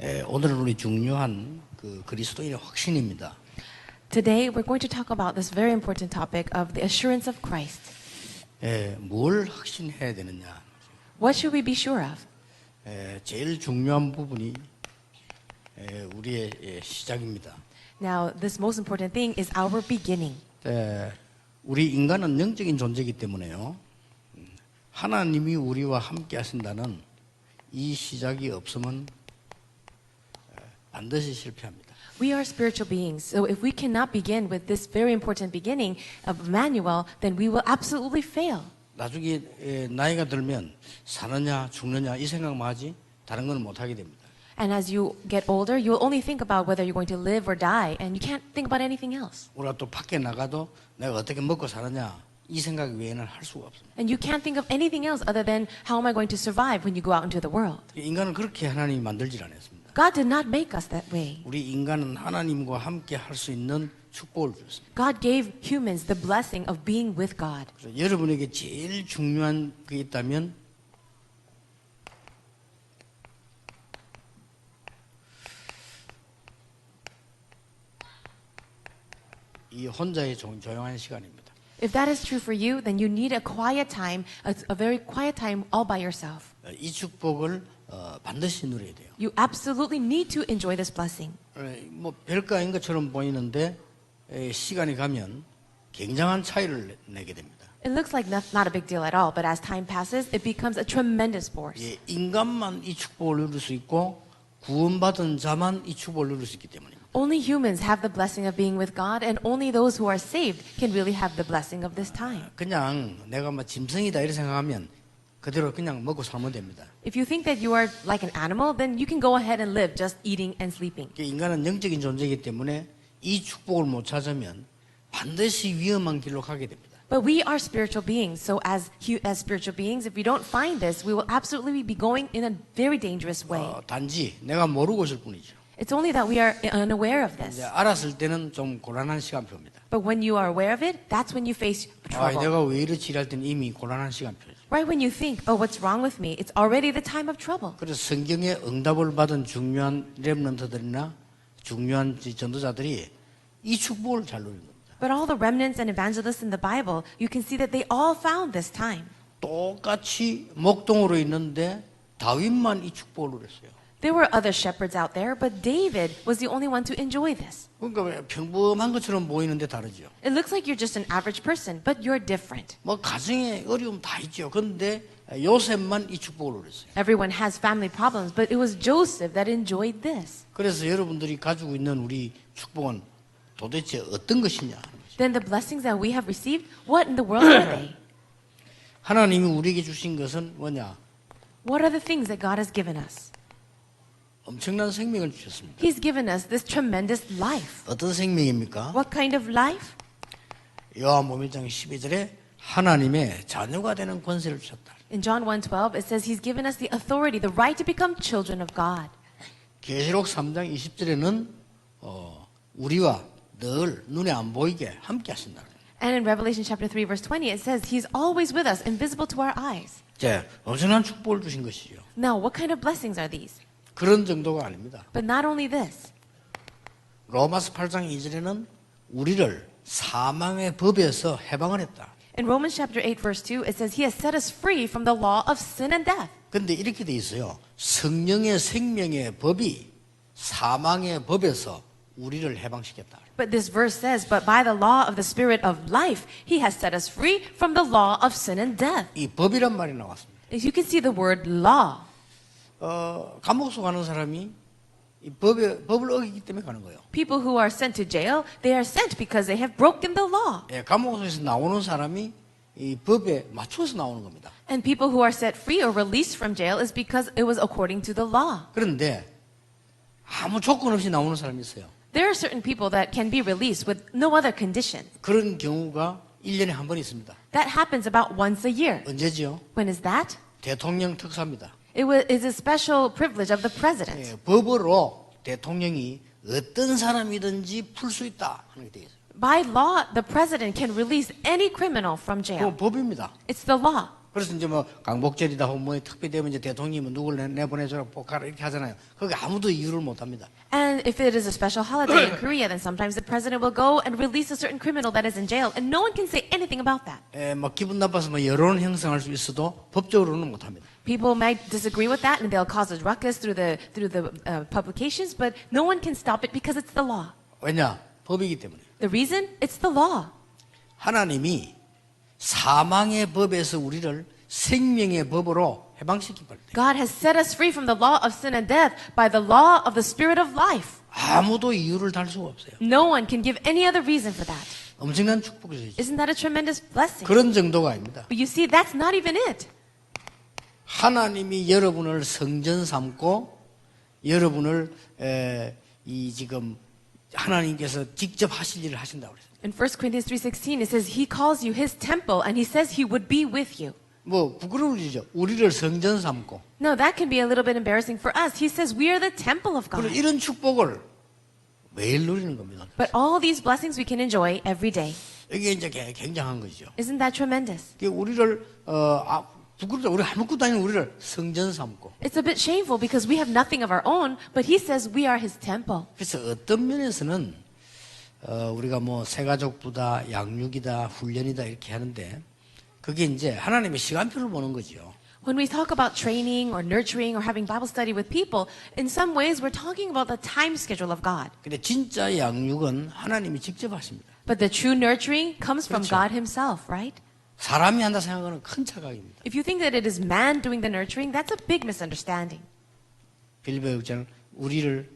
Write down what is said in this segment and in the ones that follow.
오늘은 우리 중요한 그리스도인의 확신입니다. Today, we're going to talk about this very important topic of the assurance of Christ. 뭘 확신해야 되느냐? What should we be sure of? 제일 중요한 부분이 우리의 시작입니다. Now, this most important thing is our beginning. 우리 인간은 영적인 존재이기 때문에요. 하나님이 우리와 함께 하신다는 이 시작이 없으면 반드시 실패합니다. We are spiritual beings, so if we cannot begin with this very important beginning of Emmanuel, then we will absolutely fail. 나중에 나이가 들면 사느냐 죽느냐 이 생각만 하지 다른 건 못 하게 됩니다. And as you get older, you'll only think about whether you're going to live or die, and you can't think about anything else. 우리가 또 밖에 나가도 내가 어떻게 먹고 사느냐 이 생각 외에는 할 수가 없습니다. And you can't think of anything else other than how am I going to survive when you go out into the world. 인간은 그렇게 하나님이 만들질 않았습니다. God did not make us that way. 우리 인간은 하나님과 함께 할 수 있는 축복을 주셨습니다. God gave humans the blessing of being with God. 그래서 여러분에게 제일 중요한 게 있다면 이 혼자의 조용한 시간입니다. If that is true for you, then you need a quiet time, a very quiet time all by yourself. 이 축복을 반드시 누려야 돼요. You absolutely need to enjoy this blessing. 뭐 별거 아닌 것처럼 보이는데 시간이 가면 굉장한 차이를 내게 됩니다. It looks like not a big deal at all, but as time passes, it becomes a tremendous force. 인간만 이 축복을 누릴 수 있고 구원받은 자만 이 축복을 누릴 수 있기 때문입니다. Only humans have the blessing of being with God, and only those who are saved can really have the blessing of this time. 그냥 내가 뭐 짐승이다 이렇게 생각하면 그대로 그냥 먹고 살면 됩니다. If you think that you are like an animal, then you can go ahead and live just eating and sleeping. 인간은 영적인 존재이기 때문에 이 축복을 못 찾으면 반드시 위험한 길로 가게 됩니다. But we are spiritual beings, so as spiritual beings, if we don't find this, we will absolutely be going in a very dangerous way. 단지 내가 모르고 있을 뿐이죠. It's only that we are unaware of this. 이제 알았을 때는 좀 곤란한 시간표입니다. But when you are aware of it, that's when you face trouble. 내가 왜 이렇지 이럴 때는 이미 곤란한 시간표죠. Right when you think, oh, what's wrong with me? It's already the time of trouble. 그래서 성경에 응답을 받은 중요한 렘넌트들이나 중요한 전도자들이 이 축복을 잘 누린 겁니다. But all the remnants and evangelists in the Bible, you can see that they all found this time. 똑같이 목동으로 있는데 다윗만 이 축복을 누렸어요. There were other shepherds out there, but David was the only one to enjoy this. 그러니까 평범한 것처럼 보이는데 다르죠. It looks like you're just an average person, but you're different. 뭐 가정에 어려움 다 있죠. 그런데 요셉만 이 축복을 누렸어요. Everyone has family problems, but it was Joseph that enjoyed this. 그래서 여러분들이 가지고 있는 우리 축복은 도대체 어떤 것이냐 하는 거죠. Then the blessings that we have received, what in the world are they? 하나님이 우리에게 주신 것은 뭐냐? What are the things that God has given us? 엄청난 생명을 주셨습니다. He's given us this tremendous life. 어떤 생명입니까? What kind of life? 요한복음 1장 12절에 하나님의 자녀가 되는 권세를 주셨다. In John 1:12, it says He's given us the authority, the right to become children of God. 계시록 3장 20절에는 우리와 늘 눈에 안 보이게 함께 하신다. And in Revelation chapter 3, verse 20, it says He's always with us, invisible to our eyes. 엄청난 축복을 주신 것이죠. Now, what kind of blessings are these? 그런 정도가 아닙니다. But not only this. 로마서 8장 2절에는 우리를 사망의 법에서 해방을 했다. In Romans chapter 8, verse 2, it says He has set us free from the law of sin and death. 근데 이렇게 돼 있어요. 성령의 생명의 법이 사망의 법에서 우리를 해방시켰다. But this verse says, but by the law of the Spirit of life, He has set us free from the law of sin and death. 이 법이란 말이 나왔습니다. As you can see the word law. 감옥소 가는 사람이 이 법을 어기기 때문에 가는 거예요. People who are sent to jail, they are sent because they have broken the law. 감옥소에서 나오는 사람이 이 법에 맞춰서 나오는 겁니다. And people who are set free or released from jail is because it was according to the law. 그런데 아무 조건 없이 나오는 사람이 있어요. There are certain people that can be released with no other condition. 그런 경우가 1년에 한 번 있습니다. That happens about once a year. 언제지요? When is that? 대통령 특사입니다. It is a special privilege of the president. 법으로 대통령이 어떤 사람이든지 풀 수 있다 하는 게 되어 있어요. By law, the president can release any criminal from jail. 그 법입니다. It's the law. 그래서 이제 뭐 강복절이다 혹은 뭐 특별히 되면 이제 대통령이 누굴 내보내줘라 복하라 이렇게 하잖아요. 거기 아무도 이유를 못 합니다. And if it is a special holiday in Korea, then sometimes the president will go and release a certain criminal that is in jail, and no one can say anything about that. 뭐 기분 나빠서 뭐 여론 형성할 수 있어도 법적으로는 못 합니다. People might disagree with that, and they'll cause a ruckus through the publications, but no one can stop it because it's the law. 왜냐? 법이기 때문에. The reason? It's the law. 하나님이 사망의 법에서 우리를 생명의 법으로 해방시키기 때문에 God has set us free from the law of sin and death by the law of the Spirit of life. 아무도 이유를 달 수가 없어요. No one can give any other reason for that. 엄청난 축복이죠. Isn't that a tremendous blessing? 그런 정도가 아닙니다. But you see, that's not even it. 하나님이 여러분을 성전 삼고 여러분을 지금 하나님께서 직접 하실 일을 하신다고 그랬어요. In 1 Corinthians 3:16, it says He calls you His temple, and He says He would be with you. 뭐 부끄러우시죠? 우리를 성전 삼고. No, that can be a little bit embarrassing for us. He says we are the temple of 그리고 God. 이런 축복을 매일 누리는 겁니다. But all these blessings we can enjoy every day. 이게 이제 굉장한 거죠. Isn't that tremendous? 우리를 부끄럽다. 우리 아무것도 아닌 우리를 성전 삼고. It's a bit shameful because we have nothing of our own, but He says we are His temple. 그래서 어떤 면에서는 우리가 뭐 새가족부다, 양육이다, 훈련이다 이렇게 하는데 그게 이제 하나님의 시간표를 보는 거죠. When we talk about training or nurturing or having Bible study with people, in some ways we're talking about the time schedule of God. 근데 진짜 양육은 하나님이 직접 하십니다. But the true nurturing comes from 그렇죠. God Himself, right? 사람이 한다 생각하는 큰 착각입니다. If you think that it is man doing the nurturing, that's a big misunderstanding. 빌립보 6장 우리를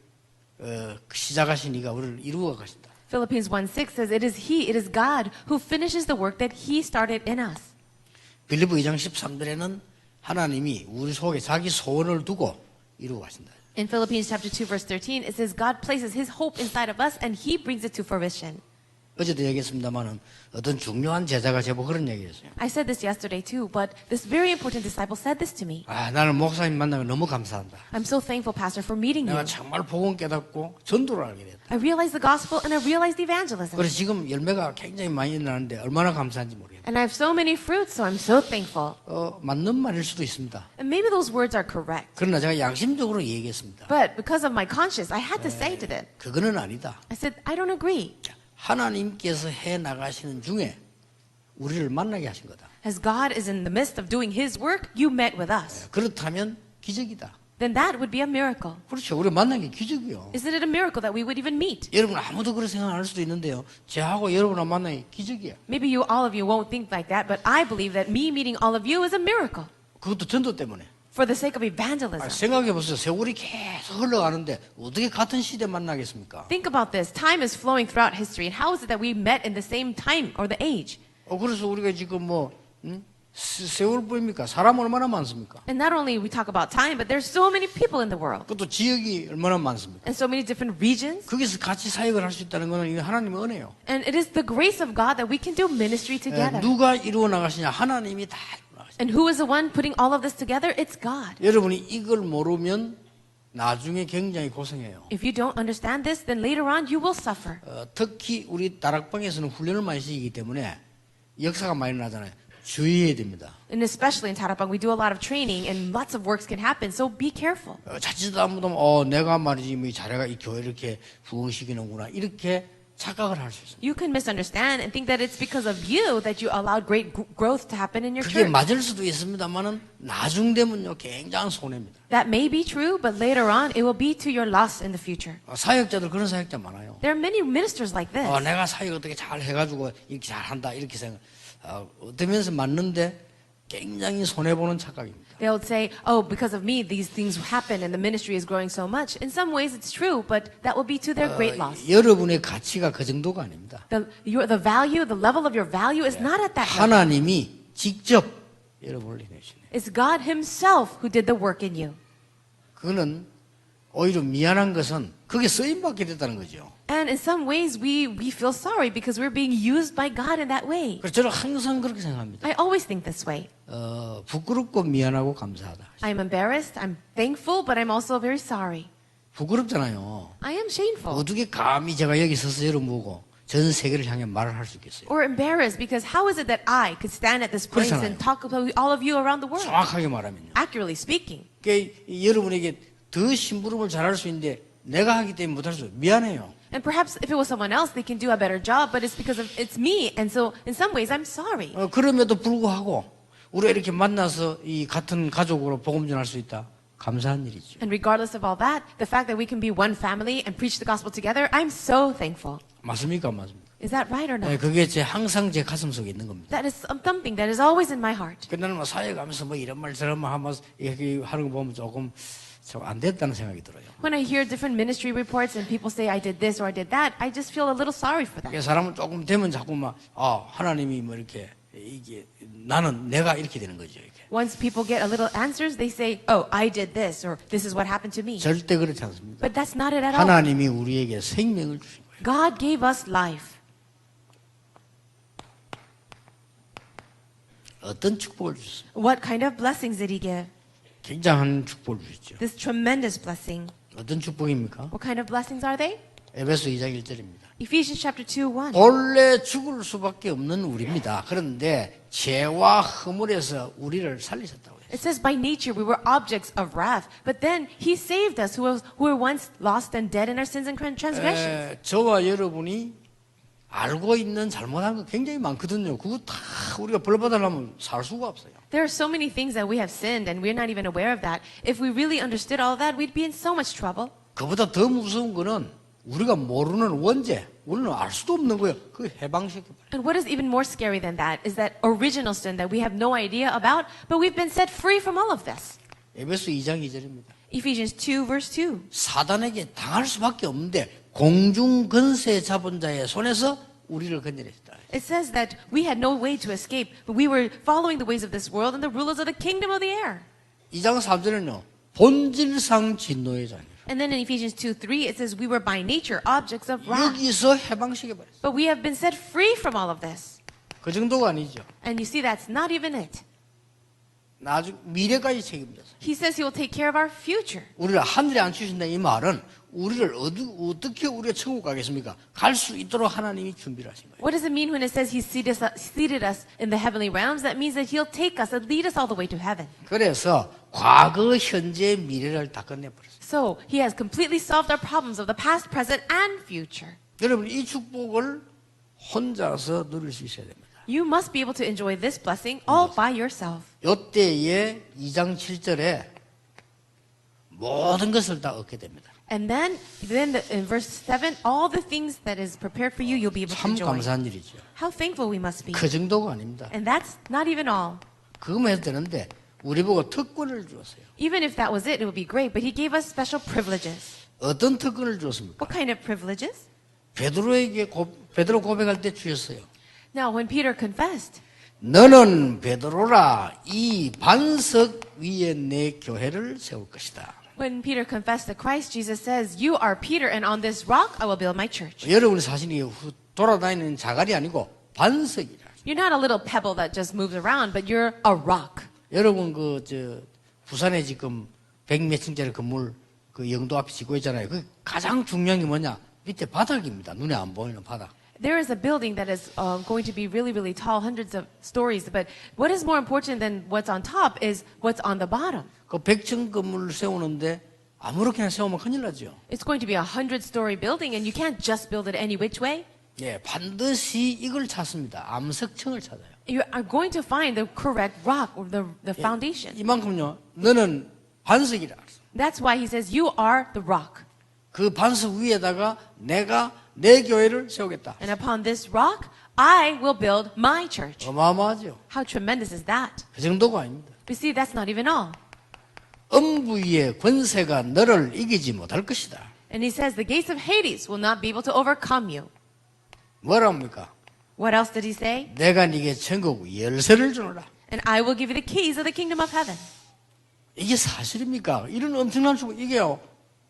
시작하신 이가 우리를 이루어 가신다. Philippians 1:6 says, it is God who finishes the work that He started in us. 빌립보 2장 13절에는 하나님이 우리 속에 자기 소원을 두고 이루어 가신다. In Philippians chapter 2 verse 13, it says God places His hope inside of us and He brings it to fruition. 어제도 얘기했습니다만은 어떤 중요한 제자가 제보 그런 얘기했어요. I said this yesterday too, but this very important disciple said this to me. 나는 목사님 만나면 너무 감사한다. I'm so thankful, Pastor, for meeting you. 내가 정말 복음 깨닫고 전도를 알게 됐다. I realized the gospel and I realized evangelism. 그래서 지금 열매가 굉장히 많이 나는데 얼마나 감사한지 모르겠다. And I have so many fruits, so I'm so thankful. 맞는 말일 수도 있습니다. And maybe those words are correct. 그러나 제가 양심적으로 얘기했습니다. But because of my conscience, I had to say to them. 그거는 아니다. I said, I don't agree. 하나님께서 해 나가시는 중에 우리를 만나게 하신 거다. As God is in the midst of doing His work, you met with us. 그렇다면 기적이다. Then that would be a miracle. 그렇죠. 우리 만난 게 기적이요. Isn't it a miracle that we would even meet? 여러분 아무도 그렇게 생각 안 할 수도 있는데요. 저하고 여러분을 만난 게 기적이야. Maybe all of you won't think like that, but I believe that me meeting all of you is a miracle. 그것도 전도 때문에. For the sake of evangelism. 생각해 보세요. 세월이 계속 흘러가는데 어떻게 같은 시대에 만나겠습니까? Think about this. Time is flowing throughout history. And how is it that we met in the same time or the age? 그래서 우리가 지금 세월뿐입니까? 사람 얼마나 많습니까? And not only we talk about time, but there's so many people in the world. 그것도 지역이 얼마나 많습니까? And so many different regions. 거기서 같이 사역을 할 수 있다는 것은 이게 하나님의 은혜요. And it is the grace of God that we can do ministry together. 누가 이루어 나가시냐? 하나님이 다 이루어 나가시냐. And who is the one putting all of this together? It's God. 여러분이 이걸 모르면 나중에 굉장히 고생해요. If you don't understand this, then later on you will suffer. 특히 우리 다락방에서는 훈련을 많이 시키기 때문에 역사가 많이 나잖아요. 주의해야 됩니다. And especially in Tarapang, we do a lot of training and lots of works can happen. So be careful. 자칫 아무도 내가 말이지 뭐 자네가 이 교회 이렇게 부흥시키는구나 이렇게 착각을 할 수 있습니다. You can misunderstand and think that it's because of you that you allowed great growth to happen in your 그게 church. 맞을 수도 있습니다만은 나중 되면요 굉장한 손해입니다. That may be true, but later on it will be to your loss in the future. 사역자들 그런 사역자 많아요. There are many ministers like this. 내가 사역 어떻게 잘 해가지고 이렇게 잘한다 이렇게 생각. 어떤 면에서 맞는데 굉장히 손해 보는 착각입니다. They would say, oh, because of me, these things happen and the ministry is growing so much. In some ways it's true, but that will be to their great loss. 여러분의 가치가 그 정도가 아닙니다. The value, the level of your value is not at that level. 하나님이 직접 여러분을 해내시네. It's God Himself who did the work in you. 그거는 오히려 미안한 것은 그게 쓰임받게 됐다는 거죠. And in some ways we feel sorry because we're being used by God in that way. 그래서 저는 항상 그렇게 생각합니다. I always think this way. 부끄럽고 미안하고 감사하다. I'm embarrassed, I'm thankful, but I'm also very sorry. 부끄럽잖아요. I am shameful. 어떻게 감히 제가 여기 서서 여러분 보고 전 세계를 향해 말을 할 수 있겠어요? Or embarrassed because how is it that I could stand at this place 그렇잖아요. and talk about all of you around the world? 정확하게 말하면요. Accurately speaking. 그러니까 여러분에게 더 심부름을 잘할 수 있는데 내가 하기 때문에 못할 수 미안해요. And perhaps if it was someone else, they can do a better job, but it's because of it's me. And so in some ways, I'm sorry. 그럼에도 불구하고 우리가 이렇게 만나서 이 같은 가족으로 복음 전할 수 있다. 감사한 일이죠. And regardless of all that, the fact that we can be one family and preach the gospel together, I'm so thankful. 맞습니까? 안 맞습니까? Is that right or 네, not? 그게 항상 제 가슴 속에 있는 겁니다. That is something that is always in my heart. 그날은 뭐 사회 가면서 뭐 이런 말 저런 말 하면서 이렇게 하는 거 보면 조금 안 됐다는 생각이 들어요. When I hear different ministry reports and people say I did this or I did that, I just feel a little sorry for that. 사람은 조금 되면 자꾸 막 하나님이 뭐 이렇게 이게 나는 내가 이렇게 되는 거죠. 이렇게. Once people get a little answers, they say, "Oh, I did this," or "This is what happened to me." 절대 그렇지 않습니다. But that's not it at all. 하나님이 우리에게 생명을 주신 거예요. God gave us life. 어떤 축복을 주셨습니까? What kind of blessings did He give? 굉장한 축복을 주셨죠. This tremendous blessing. 어떤 축복입니까? What kind of blessings are they? 에베소 2장 1절입니다. Ephesians chapter 2:1. 본래 죽을 수밖에 없는 우리입니다. 그런데 죄와 허물에서 우리를 살리셨다고 해요. It says, by nature we were objects of wrath, but then He saved us who were once lost and dead in our sins and transgressions. 저와 여러분이 알고 있는 잘못한 거 굉장히 많거든요. 그거 다 우리가 벌 받으려면 살 수가 없어요. There are so many things that we have sinned and we're not even aware of that. If we really understood all that, we'd be in so much trouble. 그보다 더 무서운 거는 우리가 모르는 원죄, 우리는 알 수도 없는 거예요. 그 해방시켜버려요. And what is even more scary than that is that original sin that we have no idea about, but we've been set free from all of this. 에베소 2장 2절입니다. Ephesians 2 verse 2. 사단에게 당할 수밖에 없는데 공중 권세 잡은 자의 손에서 우리를 건져냈다. It says that we had no way to escape, but we were following the ways of this world and the rulers of the kingdom of the air. 2장 3절에는요. 본질상 진노의 자녀. And then in Ephesians 2:3 it says we were by nature objects of wrath. 여기서 해방시켜버렸어요. But we have been set free from all of this. 그 정도가 아니죠. And you see, that's not even it. 나중 미래까지 책임져서 He says He will take care of our future. 우리를 하늘에 앉히신다 이 말은 우리를 어떻게 우리가 천국 가겠습니까? 갈 수 있도록 하나님이 준비를 하신 거예요. What does it mean when it says He seated us in the heavenly realms? That means that He'll take us and lead us all the way to heaven. 그래서 과거, 현재, 미래를 다 끝내버렸어요. So He has completely solved our problems of the past, present, and future. 여러분 이 축복을 혼자서 누릴 수 있어야 됩니다. You must be able to enjoy this blessing all by yourself. 이때에 2장 7절에 모든 것을 다 얻게 됩니다. And then in verse 7, all the things that is prepared for you, you'll be able to 참 enjoy. 감사한 일이죠. How thankful we must be. 그 정도가 아닙니다. And that's not even all. 그거만 해도 되는데 우리 보고 특권을 주었어요. Even if that was it would be great. But He gave us special privileges. 어떤 특권을 주었습니까? What kind of privileges? 베드로 고백할 때 주셨어요. Now, when Peter confessed, 너는 베드로라 이 반석 위에 내 교회를 세울 것이다. when Peter confessed to Christ, Jesus says, "You are Peter, and on this rock I will build my church." 여러분이 사실이 돌아다니는 자갈이 아니고 반석이라. You're not a little pebble that just moves around, but you're a rock. 여러분 부산에 지금 100몇 층짜리 건물 그 영도 앞에 짓고 있잖아요. 그 가장 중요한 게 뭐냐? 밑에 바닥입니다. 눈에 안 보이는 바닥. There is a building that is going to be really, really tall, hundreds of stories. But what is more important than what's on top is what's on the bottom. 그 100층 건물을 세우는데 아무렇게나 세우면 큰일 나죠. It's going to be a 100-story building, and you can't just build it any which way. 예, 반드시 이걸 찾습니다. 암석층을 찾아요. You are going to find the correct rock or the foundation. 이만큼요. 너는 반석이라. That's why he says, you are the rock. 그 반석 위에다가 내가 내 교회를 세우겠다. And upon this rock, I will build my church. 어마어마하죠. How tremendous is that? 그 정도가 아닙니다. But see, that's not even all. 음부의 권세가 너를 이기지 못할 것이다. And he says, the gates of Hades will not be able to overcome you. 뭐랍니까? What else did he say? 내가 네게 천국 열쇠를 주노라. And I will give you the keys of the kingdom of heaven. 이게 사실입니까? 이런 엄청난 축복 이게요.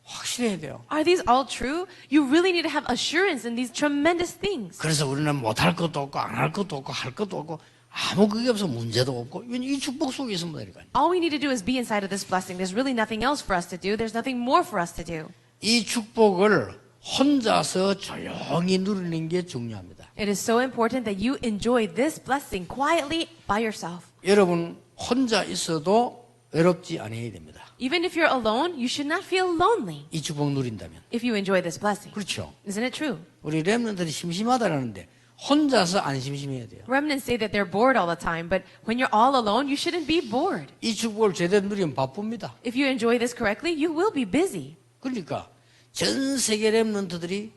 확실해야 돼요. Are these all true? You really need to have assurance in these tremendous things. 그래서 우리는 못할 것도 없고 안 할 것도 없고 할 것도 없고 아무 그게 없어 문제도 없고 이 축복 속에 있으면 되니까요. All we need to do is be inside of this blessing. There's really nothing else for us to do. There's nothing more for us to do. 이 축복을 혼자서 조용히 누리는 게 중요합니다. It is so important that you enjoy this blessing quietly by yourself. 여러분 혼자 있어도 외롭지 않아야 됩니다. Even if you're alone, you should not feel lonely 이 축복 누린다면. if you enjoy this blessing. 그렇죠. Isn't it true? 우리 렘넌트들이 심심하다라는데 혼자서 안 심심해야 돼요. Remnants say that they're bored all the time, but when you're all alone, you shouldn't be bored. 이 축복을 제대로 누리면 바쁩니다. If you enjoy this correctly, you will be busy. 그러니까 전 세계 렘넌트들이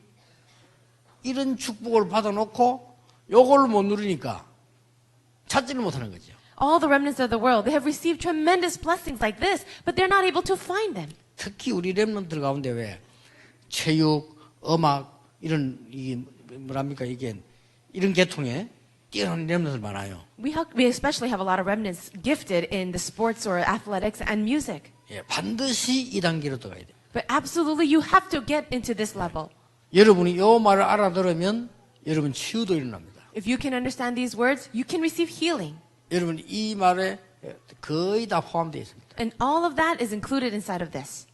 이런 축복을 받아놓고 요걸 못 누리니까 찾지를 못하는 거죠. All the remnants of the world, they have received tremendous blessings like this, but they're not able to find them. 특히 우리 렘넌트들 가운데 왜 체육, 음악 이런 이게 뭐랍니까 이게 이런 계통에 뛰어난 렘넌트들 많아요. We especially have a lot of remnants gifted in the sports or athletics and music. 예, 반드시 이 단계로 들어가야 돼요. But absolutely, you have to get into this level. 여러분이 요 말을 알아들으면 여러분 치유도 일어납니다. If you can understand these words, you can receive healing. 여러분 이 말에 거의 다 포함되어 있습니다. And all of that is included inside of this.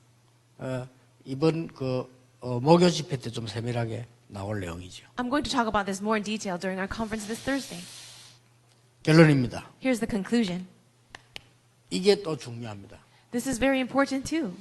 이번 목요 집회 때 좀 세밀하게 나올 내용이죠. I'm going to talk about this more in detail during our conference this Thursday. 결론입니다. Here's the conclusion. 이게 또 중요합니다. This is very important too.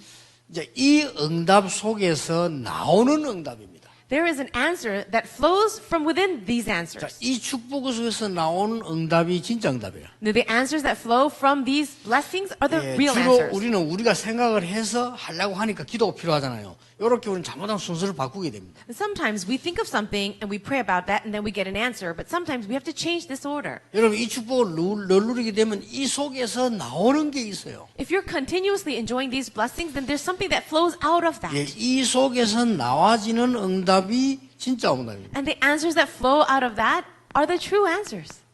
이제 이 응답 속에서 나오는 응답입니다. There is an answer that flows from within these 자, answers. 이 축복 속에서 나오는 응답이 진짜 응답이에요. The answers that flow from these blessings are the 예, real 주로 answers. 우리는 우리가 생각을 해서 하려고 하니까 기도가 필요하잖아요. 이렇게 우리는 잘못한 순서를 바꾸게 됩니다. And sometimes we think of something and we pray about that and then we get an answer, but sometimes we have to change this order. 여러분 이 축복을 누리게 되면 이 속에서 나오는 게 있어요. If you're continuously enjoying these blessings, then there's something that flows out of that. 예, 이 속에서 나와지는 응답이 진짜 응답입니다. And the answers that flow out of that are the true answers.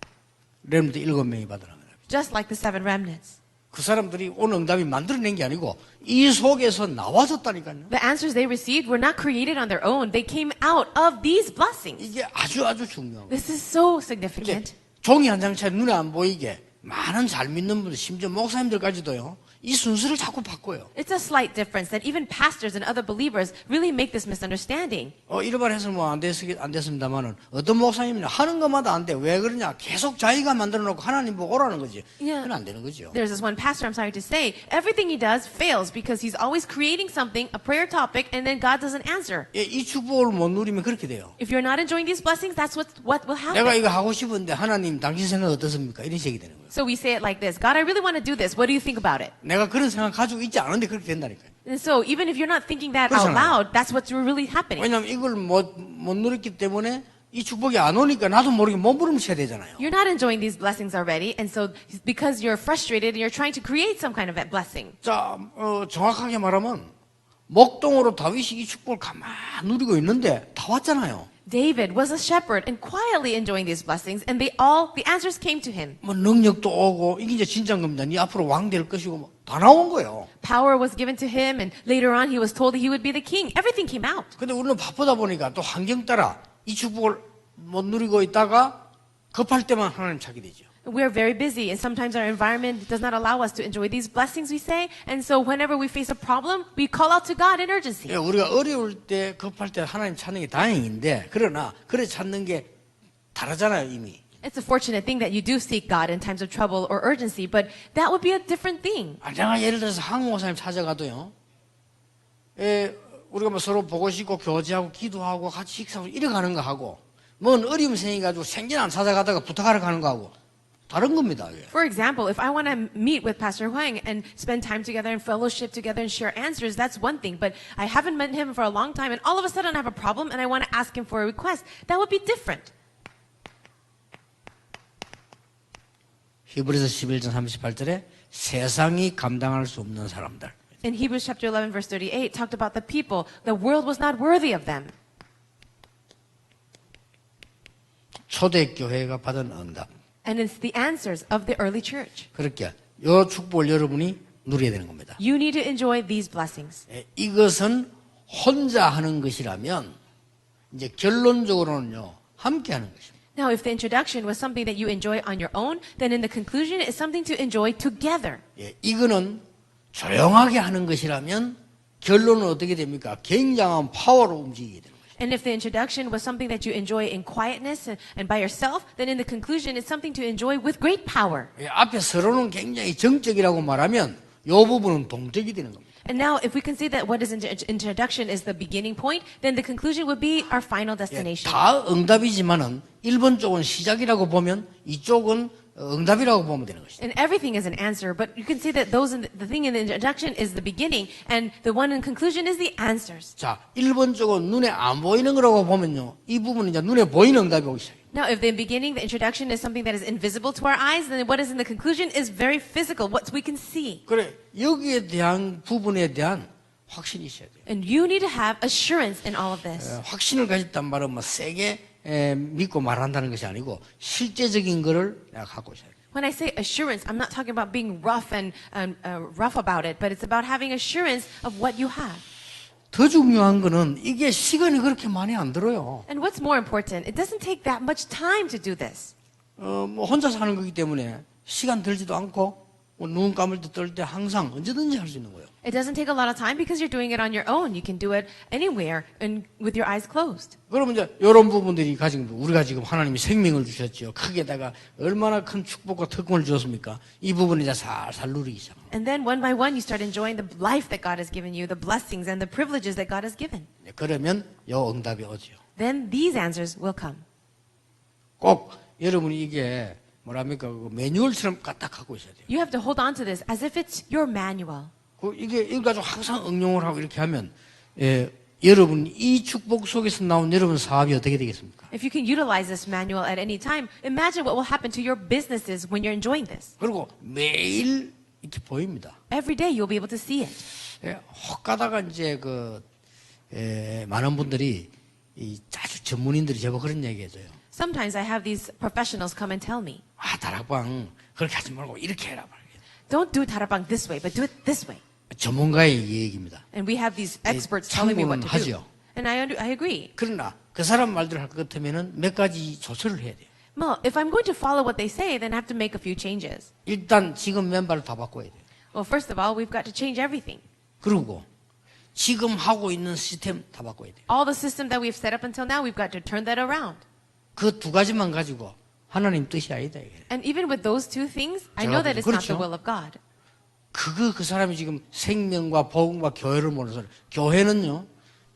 렘넌트 7명이 받으라. Just like the 7 remnants. 그 사람들이 온 응답이 만들어낸 게 아니고 이 속에서 나와졌다니까요. The answers they received were not created on their own. They came out of these blessings. 이게 아주 중요한 거예요. This is so 이제 significant. 종이 한 장차리 눈에 안 보이게 많은 잘 믿는 분들, 심지어 목사님들까지도요. 이 순서를 자꾸 바꿔요. It's a slight difference that even pastors and other believers really make this misunderstanding. 이런 말 해서 뭐 안 됐습니다만은 어떤 목사님은 하는 것마다 안 돼. 왜 그러냐? 계속 자기가 만들어 놓고 하나님 보고 오라는 거지. Yeah. 그건 안 되는 거죠. There's this one pastor, I'm sorry to say, everything he does fails because he's always creating something, a prayer topic, and then God doesn't answer. 예, 이 축복을 못 누리면 그렇게 돼요. If you're not enjoying these blessings, that's what will 내가 happen. 이거 하고 싶은데 하나님 당신 생각 어떻습니까? 이런 식이 되는 거예요. So we say it like this, God, I really want to do this. What do you think about it? 내가 그런 생각 가지고 있지 않은데 그렇게 된다니까요. And so even if you're not thinking that out 그렇잖아요. loud, that's what's really happening. 왜냐하면 이걸 못 누렸기 때문에 이 축복이 안 오니까 나도 모르게 몸부림쳐야 되잖아요. You're not enjoying these blessings already, and so because you're frustrated and you're trying to create some kind of a blessing. 자, 정확하게 말하면 목동으로 다윗이 이 축복을 가만히 누리고 있는데 다 왔잖아요. David was a shepherd and quietly enjoying these blessings, and the answers came to him. 뭐 능력도 오고 이게 이제 진짜인 겁니다. 네 앞으로 왕 될 것이고 뭐 다 나온 거예요. Power was given to him, and later on he was told that he would be the king. Everything came out. 근데 우리는 바쁘다 보니까 또 환경 따라 이 축복을 못 누리고 있다가 급할 때만 하나님 찾게 되죠. We're very busy, and sometimes our environment does not allow us to enjoy these blessings, we say. And so whenever we face a problem, we call out to God in urgency. 예, 우리가 어려울 때 급할 때 하나님 찾는 게 다행인데 그러나 그래 찾는 게 다르잖아요 이미. It's a fortunate thing that you do seek God in times of trouble or urgency, but that would be a different thing. 내가 예를 들어서 한국 목사님 찾아가도요. 우리가 뭐 서로 보고 싶고 교제하고 기도하고 같이 식사하고 이래 가는 거 하고 뭔 어려움 생겨가지고 생전 안 찾아가다가 부탁하러 가는 거 하고 다른 겁니다. 예. For example, if I want to meet with Pastor Huang and spend time together and fellowship together and share answers, that's one thing. But I haven't met him for a long time, and all of a sudden I have a problem and I want to ask him for a request. That would be different. 히브리서 11장 38절에 세상이 감당할 수 없는 사람들. In Hebrews chapter 11, verse 38, talked about the people. The world was not worthy of them. 초대교회가 받은 응답. And it's the answers of the early church. 그렇게 이 축복을 여러분이 누려야 되는 겁니다. You need to enjoy these blessings. 이것은 혼자 하는 것이라면 이제 결론적으로는요 함께 하는 것입니다. Now, if the introduction was something that you enjoy on your own, then in the conclusion, it's something to enjoy together. 이거는 조용하게 하는 것이라면 결론은 어떻게 됩니까? 굉장한 파워로 움직이게 되는 거예요. And if the introduction was something that you enjoy in quietness and by yourself, then in the conclusion it's something to enjoy with great power. 앞에 서론은 굉장히 정적이라고 말하면 이 부분은 동적이 되는 겁니다. And now, if we can see that what is introduction is the beginning point, then the conclusion would be our final destination. 다 응답이지만은 1번 쪽은 시작이라고 보면 이쪽은 응답이라고 보면 되는 것이죠. And everything is an answer, but you can see that those the thing in the introduction is the beginning, and the one in conclusion is the answers. 자, 1번 쪽은 눈에 안 보이는 거라고 보면요. 이 부분은 이제 눈에 보이는 응답이 오기 시작해요. Now, if the beginning, the introduction is something that is invisible to our eyes, then what is in the conclusion is very physical, what we can see. 그래, 여기에 대한 부분에 대한 확신이 있어야 돼요. And you need to have assurance in all of this. 확신을 가졌단 말은 뭐 세게 믿고 말한다는 것이 아니고 실제적인 거를 내가 갖고 있어야 돼요. When I say assurance, I'm not talking about being rough and rough about it, but it's about having assurance of what you have. 더 중요한 거는 이게 시간이 그렇게 많이 안 들어요. And what's more important, it doesn't take that much time to do this. 뭐 혼자 사는 거기 때문에 시간 들지도 않고 눈 감을 때 뜰 때 항상 언제든지 할 수 있는 거예요. It doesn't take a lot of time because you're doing it on your own. You can do it anywhere and with your eyes closed. 그러면 이제 이런 부분들이 가지고 우리가 지금 하나님이 생명을 주셨죠. 크게다가 얼마나 큰 축복과 특권을 주었습니까? 이 부분을 이제 살살 누리기 시작. And then one by one you start enjoying the life that God has given you, the blessings and the privileges that God has given. 그러면 요 응답이 오죠. Then these answers will come. 꼭 여러분이 이게 뭐랍니까? 그 매뉴얼처럼 갖다 갖고 있어야 돼요. You have to hold on to this as if it's your manual. 이게 이걸 가지고 항상 응용을 하고 이렇게 하면 여러분 이 축복 속에서 나온 여러분 사업이 어떻게 되겠습니까? If you can utilize this manual at any time, imagine what will happen to your businesses when you're enjoying this. 그리고 매일 이렇게 보입니다. Every day you'll be able to see it. 혹 가다가 이제 많은 분들이 아주 전문인들이 제가 그런 얘기해줘요. Sometimes I have these professionals come and tell me, 다락방 그렇게 하지 말고 이렇게 해라. don't do tarabang this way, but do it this way. 전문가의 얘기입니다. And we have these experts telling me what to do. 참고는 하죠. And I agree. 그러나 그 사람 말대로 할 것 같으면은 몇 가지 조처를 해야 돼요. Well, if I'm going to follow what they say, then I have to make a few changes. 일단 지금 멤버를 다 바꿔야 돼요. Well, first of all, we've got to change everything. 그리고 지금 하고 있는 시스템 다 바꿔야 돼요. All the system that we've set up until now, we've got to turn that around. 그 두 가지만 가지고 하나님 뜻이 아니다. 이게. And even with those two things, I know that it's not the will of God. 그 사람이 지금 생명과 복음과 교회를 모르서 교회는요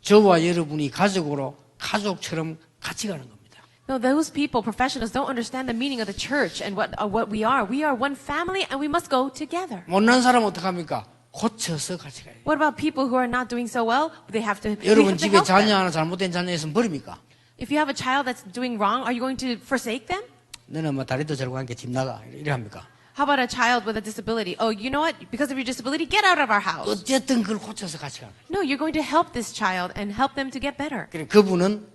저와 여러분이 가족처럼 같이 가는 겁니다. No, those people, professionals, don't understand the meaning of the church and what we are. We are one family and we must go together. 못난 사람 어떡합니까? 고쳐서 같이 가요. What about people who are not doing so well? We have to 여러분 집에 help 자녀 them. 하나 잘못된 자녀 있으면 버립니까? If you have a child that's doing wrong, are you going to forsake them? 너는 뭐 다리도 저러고 하니까 집 나가 이래 합니까? How about a child with a disability? Oh, you know what? Because of your disability, get out of our house. 어쨌든 그걸 고쳐서 같이 가는 거예요. No, you're going to help this child and help them to get better. 그래, 그분은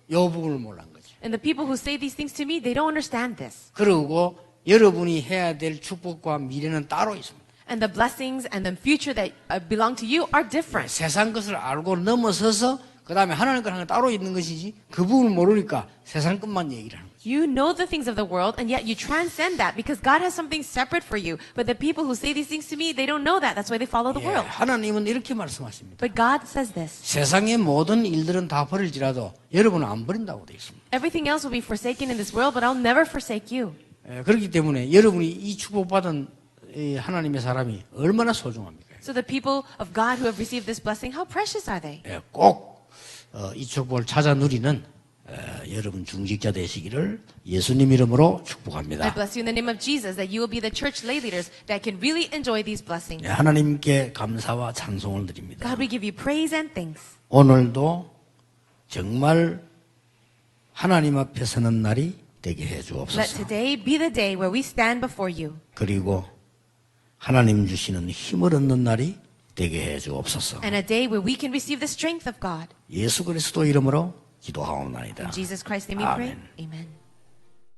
이 부분을 몰란 거죠. And the people who say these things to me, they don't understand this. 그리고 여러분이 해야 될 축복과 미래는 따로 있습니다. And the blessings and the future that belong to you are different. 세상 것을 알고 넘어서서 그 다음에 하나님 걸 하나 따로 있는 것이지 그 부분을 모르니까 세상 것만 얘기를 하는 거죠. You know the things of the world, and yet you transcend that because God has something separate for you. But the people who say these things to me, they don't know that. That's why they follow the world. 하나님은 이렇게 말씀하십니다. But God says this. 세상의 모든 일들은 다 버릴지라도 여러분은 안 버린다고 되어 있습니다. Everything else will be forsaken in this world, but I'll never forsake you. 그렇기 때문에 여러분이 이 축복받은 이 하나님의 사람이 얼마나 소중합니까? So the people of God who have received this blessing, how precious are they? 꼭 이 축복을 찾아 누리는 여러분 중직자 되시기를 예수님 이름으로 축복합니다. I bless you in the name of Jesus that you will be the church lay leaders that can really enjoy these blessings. 하나님께 감사와 찬송을 드립니다. God, we give you praise and thanks. 오늘도 정말 하나님 앞에 서는 날이 되게 해 Let 주옵소서. today be the day where we stand before you. 그리고 하나님 주시는 힘을 얻는 날이 되게 해 주옵소서. And a day where we can receive the strength of God. 예수 그리스도 이름으로 기도하옵나이다. In Jesus Christ's name we pray. 아멘. Amen.